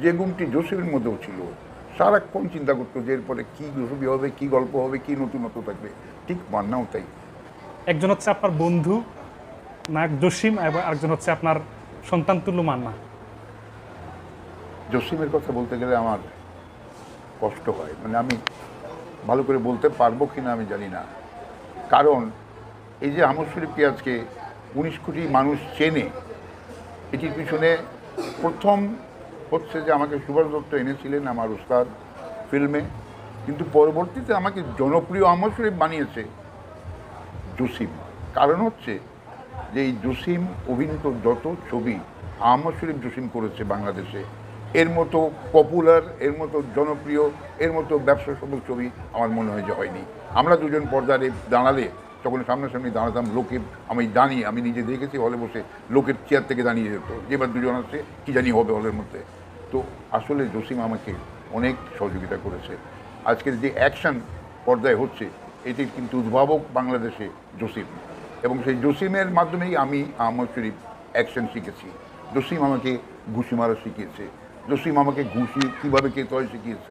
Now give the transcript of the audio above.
যে গুণটি জসিমের মধ্যেও ছিল, সারাক্ষণ চিন্তা করতো যে এরপরে কী ছবি হবে, কী গল্প হবে, কী নতুনত্ব থাকবে। ঠিক মান্নাও তাই। একজন হচ্ছে আপনার বন্ধু নায়ক জসিম, এবং আরেকজন হচ্ছে আপনার সন্তান তুল্য মান্না। জসিমের কথা বলতে গেলে আমার কষ্ট হয়, মানে আমি ভালো করে বলতে পারবো কি না আমি জানি না। কারণ এই যে আমর শরীফকে আজকে 19 কোটি মানুষ চেনে, এটির পিছনে প্রথম হচ্ছে যে আমাকে সুভাষ দত্ত এনেছিলেন আমার উস্তাদ ফিল্মে, কিন্তু পরবর্তীতে আমাকে জনপ্রিয় আমর শরীফ বানিয়েছে জসিম। কারণ হচ্ছে যে এই জসিম অভিনীত যত ছবি আমর শরীফ জসিম করেছে বাংলাদেশে, এর মতো পপুলার, এর মতো জনপ্রিয়, এর মতো ব্যবসা সফল ছবি আমার মনে হয় যে হয়নি। আমরা দুজন পর্দারে দাঁড়ালে, যখন সামনাসামনি দাঁড়াতাম, লোকে, আমি জানি, আমি নিজে দেখেছি হলে বসে, লোকের চেয়ার থেকে দাঁড়িয়ে যেত যে এবার দুজন আসছে কী জানি হবে হলের মধ্যে। তো আসলে জসিম আমাকে অনেক সহযোগিতা করেছে। আজকের যে অ্যাকশন পর্দায় হচ্ছে, এটির কিন্তু উদ্ভাবক বাংলাদেশে জসিম, এবং সেই জসিমের মাধ্যমেই আমি আমর শরীফ অ্যাকশন শিখেছি। জসিম আমাকে ঘুষি মারা শিখিয়েছে, জসিম আমাকে ঘুষি কীভাবে খেতে হয় শিখিয়েছে।